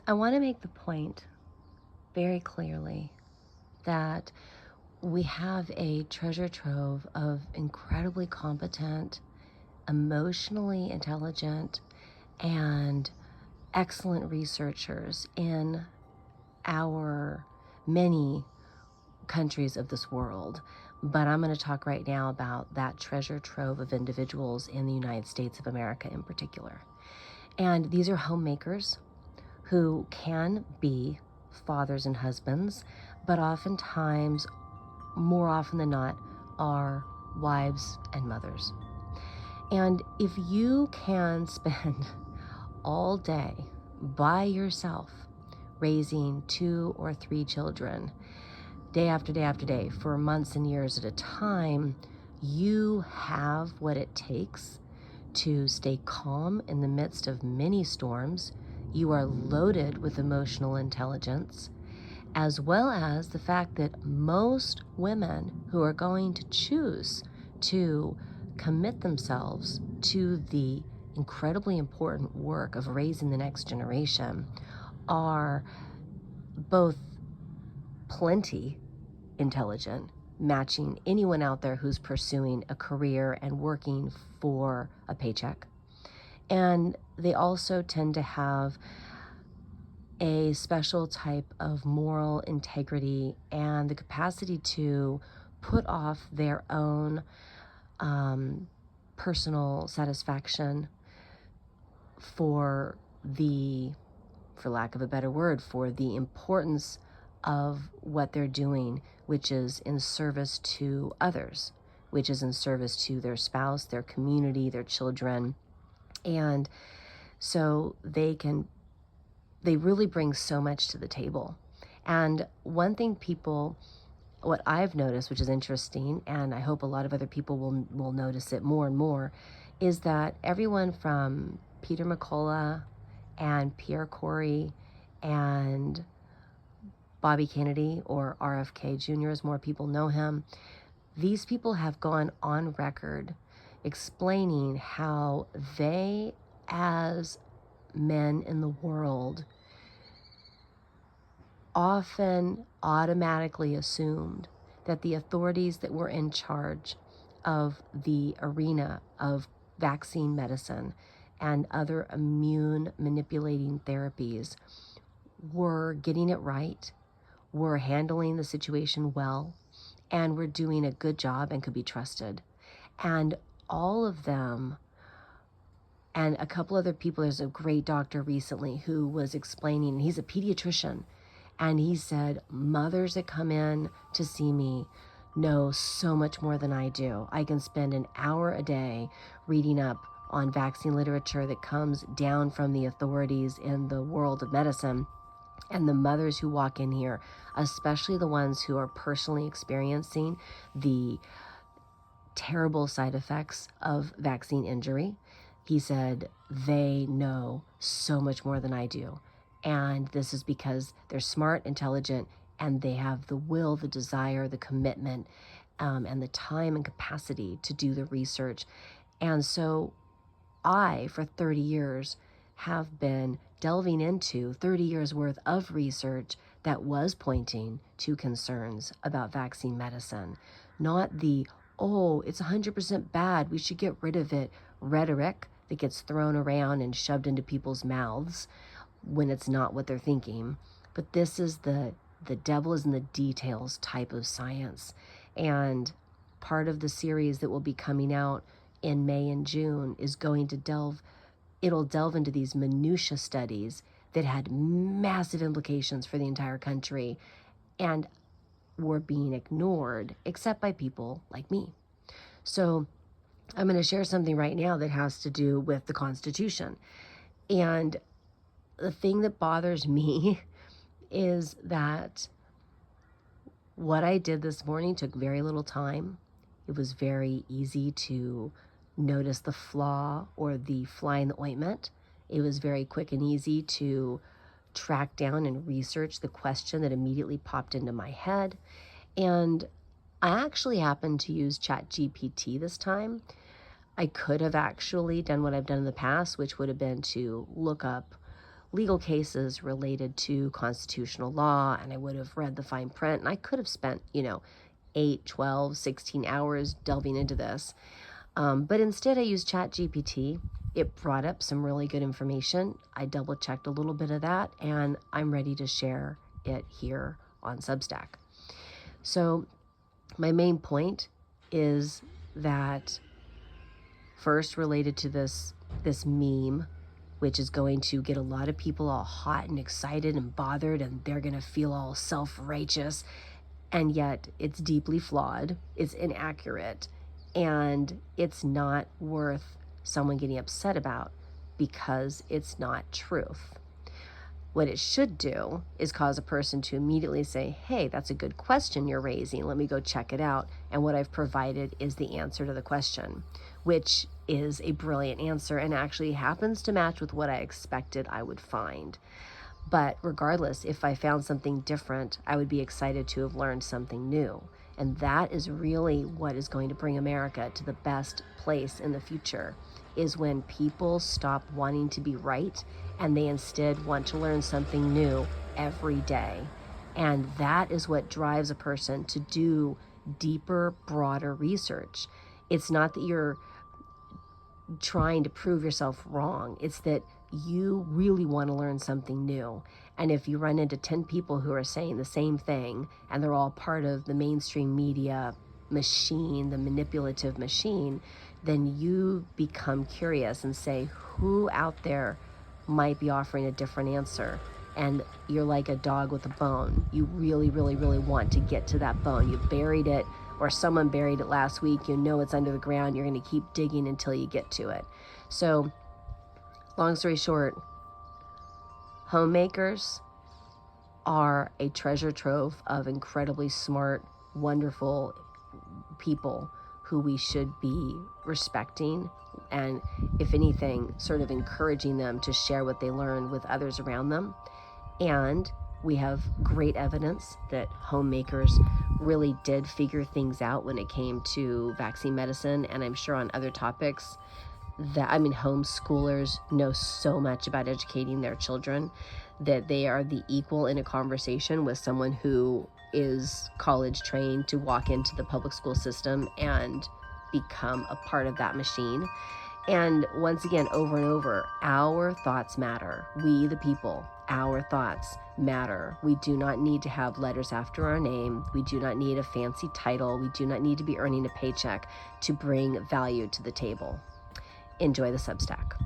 I want to make the point very clearly that we have a treasure trove of incredibly competent, emotionally intelligent, and excellent researchers in our many countries of this world. But I'm going to talk right now about that treasure trove of individuals in the United States of America in particular. And these are homemakers who can be fathers and husbands, but oftentimes, more often than not, are wives and mothers. And if you can spend all day by yourself raising 2 or 3 children, day after day after day, for months and years at a time, you have what it takes to stay calm in the midst of many storms. You are loaded with emotional intelligence, as well as the fact that most women who are going to choose to commit themselves to the incredibly important work of raising the next generation are both plenty intelligent, matching anyone out there who's pursuing a career and working for a paycheck. And they also tend to have a special type of moral integrity and the capacity to put off their own personal satisfaction for for lack of a better word, for the importance of what they're doing, which is in service to others, which is in service to their spouse, their community, their children. And so they really bring so much to the table. And one thing what I've noticed, which is interesting, and I hope a lot of other people will notice it more and more, is that everyone from Peter McCullough and Pierre Corey and Bobby Kennedy, or RFK Jr., as more people know him, these people have gone on record explaining how they, as men in the world, often automatically assumed that the authorities that were in charge of the arena of vaccine medicine and other immune manipulating therapies were getting it right, were handling the situation well, and were doing a good job and could be trusted. And all of them, and a couple other people, there's a great doctor recently who was explaining, he's a pediatrician, and he said, mothers that come in to see me know so much more than I do. I can spend an hour a day reading up on vaccine literature that comes down from the authorities in the world of medicine. And the mothers who walk in here, especially the ones who are personally experiencing the terrible side effects of vaccine injury, he said they know so much more than I do. And this is because they're smart, intelligent, and they have the will, the desire, the commitment, and the time and capacity to do the research. And so I, for 30 years, have been delving into 30 years worth of research that was pointing to concerns about vaccine medicine, not the, oh, it's 100% bad, we should get rid of it rhetoric that gets thrown around and shoved into people's mouths when it's not what they're thinking. But this is the devil is in the details type of science. And part of the series that will be coming out in May and June is going to delve into these minutia studies that had massive implications for the entire country and were being ignored, except by people like me. So I'm going to share something right now that has to do with the Constitution. And the thing that bothers me is that what I did this morning took very little time. It was very easy to notice the flaw or the fly in the ointment. It was very quick and easy to track down and research the question that immediately popped into my head. And I actually happened to use ChatGPT this time. I could have actually done what I've done in the past, which would have been to look up legal cases related to constitutional law, and I would have read the fine print, and I could have spent, 8, 12, 16 hours delving into this. But instead I used ChatGPT. It brought up some really good information. I double checked a little bit of that, and I'm ready to share it here on Substack. So my main point is that, first, related to this meme, which is going to get a lot of people all hot and excited and bothered, and they're going to feel all self-righteous, and yet it's deeply flawed, it's inaccurate, and it's not worth someone getting upset about because it's not truth. What it should do is cause a person to immediately say, hey, that's a good question you're raising. Let me go check it out. And what I've provided is the answer to the question, which is a brilliant answer and actually happens to match with what I expected I would find. But regardless, if I found something different, I would be excited to have learned something new. And that is really what is going to bring America to the best place in the future, is when people stop wanting to be right and they instead want to learn something new every day. And that is what drives a person to do deeper, broader research. It's not that you're trying to prove yourself wrong. It's that you really want to learn something new. And if you run into 10 people who are saying the same thing, and they're all part of the mainstream media machine, the manipulative machine, then you become curious and say, who out there might be offering a different answer? And you're like a dog with a bone. You really, really, really want to get to that bone. You buried it, or someone buried it last week. You know it's under the ground. You're going to keep digging until you get to it. So, long story short, homemakers are a treasure trove of incredibly smart, wonderful people who we should be respecting, and if anything, sort of encouraging them to share what they learn with others around them. And we have great evidence that homemakers really did figure things out when it came to vaccine medicine, and I'm sure on other topics. Homeschoolers know so much about educating their children that they are the equal in a conversation with someone who is college trained to walk into the public school system and become a part of that machine. And once again, over and over, our thoughts matter. We, the people, our thoughts matter. We do not need to have letters after our name. We do not need a fancy title. We do not need to be earning a paycheck to bring value to the table. Enjoy the Substack.